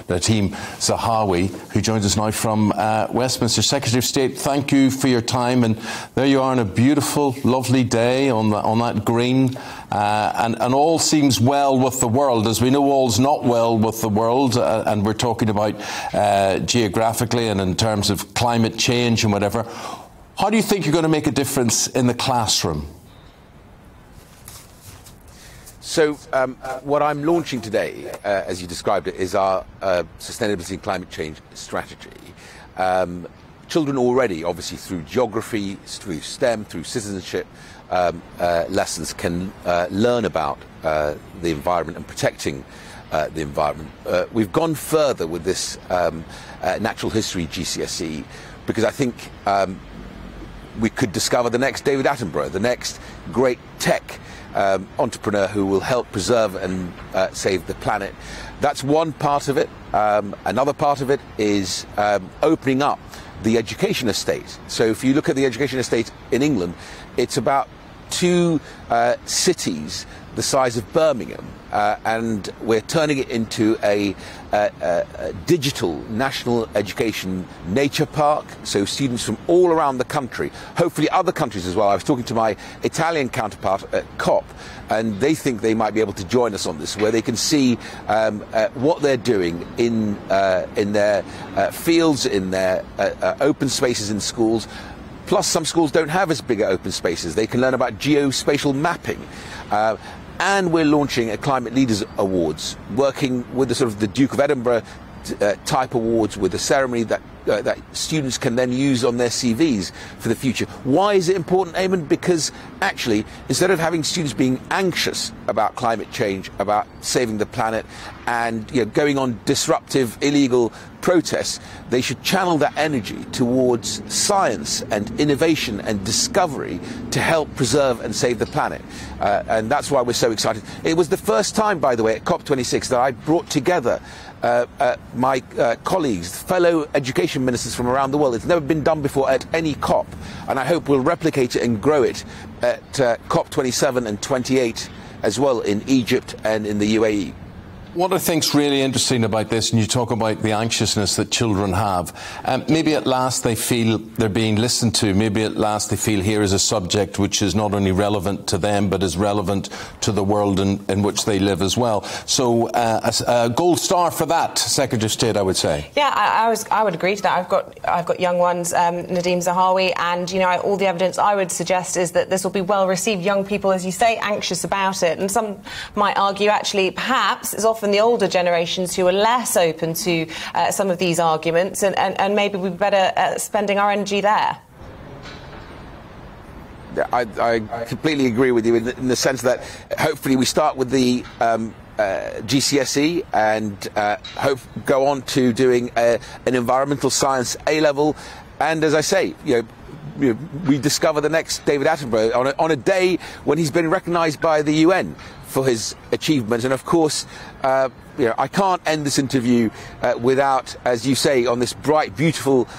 Nadhim Zahawi, who joins us now from Westminster. Secretary of State, thank you for your time. And there you are on a beautiful, lovely day on that green. And all seems well with the world. As we know, all's not well with the world. And we're talking about geographically and in terms of climate change and whatever. How do you think you're going to make a difference in the classroom? So what I'm launching today, as you described it, is our sustainability and climate change strategy. Children already, obviously through geography, through STEM, through citizenship lessons, can learn about the environment and protecting the environment. We've gone further with this natural history GCSE because I think we could discover the next David Attenborough, the next great tech entrepreneur who will help preserve and save the planet. That's one part of it. Another part of it is opening up the education estate. So if you look at the education estate in England, it's about 2 cities the size of Birmingham, and we're turning it into a digital national education nature park, so students from all around the country, hopefully other countries as well. I was talking to my Italian counterpart at COP, and they think they might be able to join us on this, where they can see what they're doing in their fields, in their open spaces in schools. Plus, some schools don't have as big open spaces. They can learn about geospatial mapping. And we're launching a Climate Leaders Awards, working with the sort of the Duke of Edinburgh type awards, with a ceremony that students can then use on their CVs for the future. Why is it important, Eamon? Because actually, instead of having students being anxious about climate change, about saving the planet, and going on disruptive, illegal protests, they should channel that energy towards science and innovation and discovery to help preserve and save the planet. And that's why we're so excited. It was the first time, by the way, at COP26 that I brought together my colleagues, fellow education ministers from around the world. It's never been done before at any COP, and I hope we'll replicate it and grow it at COP27 and 28 as well in Egypt and in the UAE. What I think's really interesting about this, and you talk about the anxiousness that children have, maybe at last they feel they're being listened to. Maybe at last they feel here is a subject which is not only relevant to them, but is relevant to the world in which they live as well. So a gold star for that, Secretary of State, I would say. Yeah, I would agree to that. I've got young ones, Nadhim Zahawi, and all the evidence I would suggest is that this will be well received. Young people, as you say, anxious about it, and some might argue actually perhaps it's often the older generations who are less open to some of these arguments, and maybe we'd be better spending our energy there. I completely agree with you in the sense that hopefully we start with the GCSE and go on to doing an environmental science A-level, and as I say, we discover the next David Attenborough on a day when he's been recognised by the UN for his achievements. And of course, I can't end this interview without, as you say, on this bright, beautiful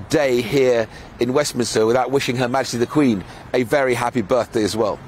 day here in Westminster, without wishing Her Majesty the Queen a very happy birthday as well.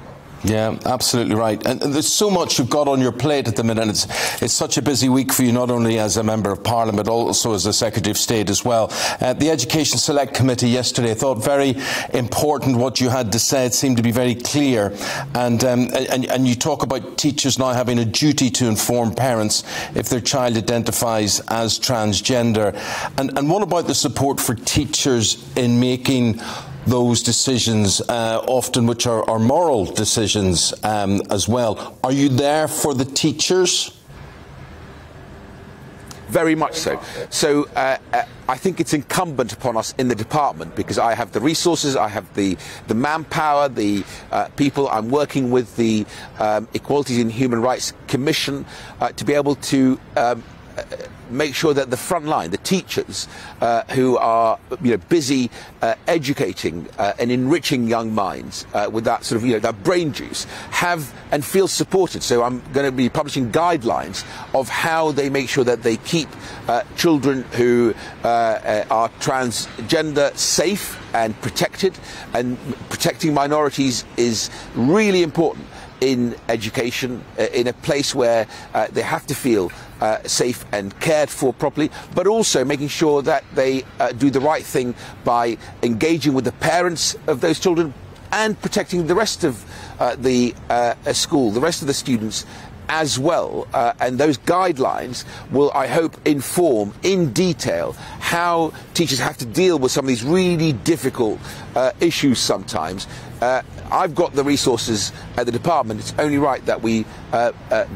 Yeah, absolutely right. And there's so much you've got on your plate at the minute. It's such a busy week for you, not only as a Member of Parliament, but also as a Secretary of State as well. The Education Select Committee yesterday, I thought very important what you had to say. It seemed to be very clear. And you talk about teachers now having a duty to inform parents if their child identifies as transgender. And what about the support for teachers in making those decisions, often which are moral decisions as well? Are you there for the teachers? Very much so. So I think it's incumbent upon us in the department, because I have the resources, I have the manpower, the people. I'm working with the Equality and Human Rights Commission to be able to make sure that the front line, the teachers who are busy educating and enriching young minds with that sort of that brain juice, have and feel supported. So I'm going to be publishing guidelines of how they make sure that they keep children who are transgender safe and protected, and protecting minorities is really important. in education, in a place where they have to feel safe and cared for properly, but also making sure that they do the right thing by engaging with the parents of those children and protecting the rest of the school, the rest of the students as well. And those guidelines will, I hope, inform in detail how teachers have to deal with some of these really difficult issues sometimes. I've got the resources at the department. It's only right that we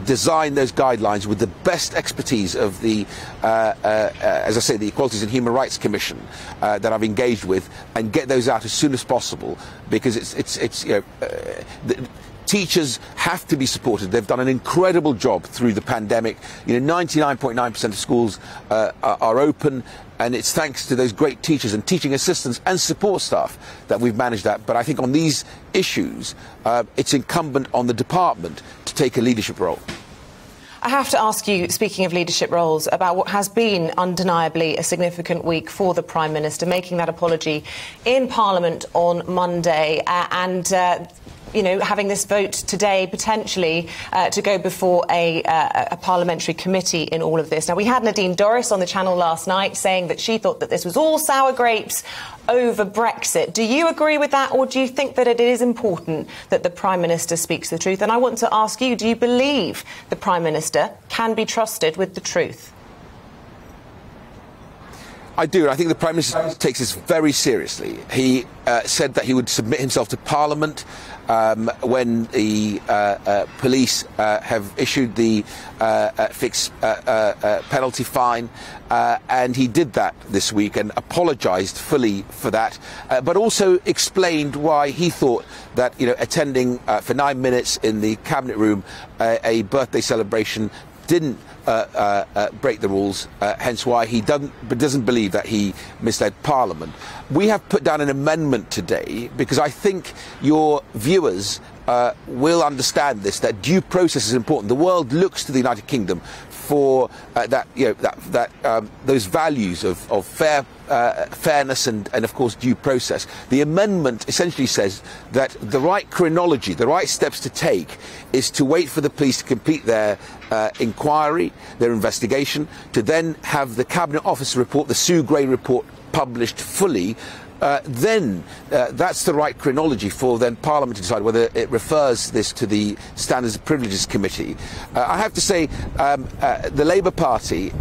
design those guidelines with the best expertise of the, as I say, the Equalities and Human Rights Commission that I've engaged with, and get those out as soon as possible, because it's you know, teachers have to be supported. They've done an incredible job through the pandemic. You know, 99.9% of schools are open, and it's thanks to those great teachers and teaching assistants and support staff that we've managed that. But I think on these issues, it's incumbent on the department to take a leadership role. I have to ask you, speaking of leadership roles, about what has been undeniably a significant week for the Prime Minister, making that apology in Parliament on Monday you know, having this vote today potentially to go before a parliamentary committee in all of this. Now, we had Nadine Dorries on the channel last night saying that she thought that this was all sour grapes over Brexit. Do you agree with that, or do you think that it is important that the Prime Minister speaks the truth? And I want to ask you, do you believe the Prime Minister can be trusted with the truth? I do. I think the Prime Minister takes this very seriously. He said that he would submit himself to Parliament when the police have issued the fixed penalty fine, and he did that this week and apologised fully for that, but also explained why he thought that, you know, attending for 9 minutes in the Cabinet Room a birthday celebration didn't break the rules, hence why he doesn't believe that he misled Parliament. We have put down an amendment today because I think your viewers will understand this, that due process is important. The world looks to the United Kingdom for that, you know, those values of fairness and of course due process. The amendment essentially says that the right chronology, the right steps to take, is to wait for the police to complete their inquiry, their investigation, to then have the Cabinet Office report, the Sue Gray report, published fully. Then that's the right chronology for then Parliament to decide whether it refers this to the Standards and Privileges Committee. I have to say, the Labour Party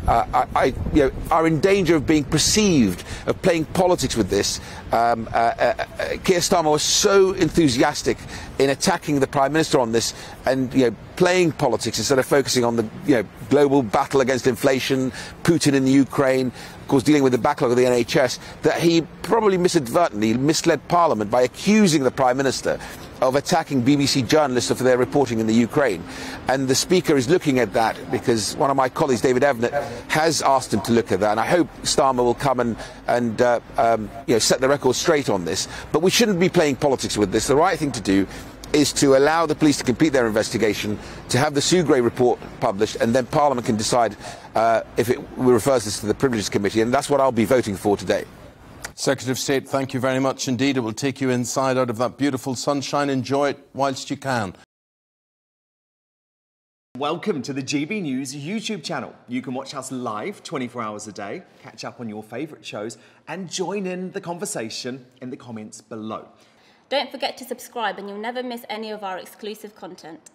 you know, are in danger of being perceived of playing politics with this. Keir Starmer was so enthusiastic in attacking the Prime Minister on this, and, you know, playing politics instead of focusing on the, you know, global battle against inflation, Putin in the Ukraine, of course dealing with the backlog of the NHS, that he probably misadvertently misled Parliament by accusing the Prime Minister of attacking BBC journalists for their reporting in the Ukraine. And the Speaker is looking at that because one of my colleagues, David Evnett, has asked him to look at that. And I hope Starmer will come and you know, set the record straight on this. But we shouldn't be playing politics with this. The right thing to do is to allow the police to complete their investigation, to have the Sue Gray report published, and then Parliament can decide if it refers this to the Privileges Committee. And that's what I'll be voting for today. Secretary of State, thank you very much indeed. It will take you inside out of that beautiful sunshine. Enjoy it whilst you can. Welcome to the GB News YouTube channel. You can watch us live 24 hours a day, catch up on your favourite shows, and join in the conversation in the comments below. Don't forget to subscribe and you'll never miss any of our exclusive content.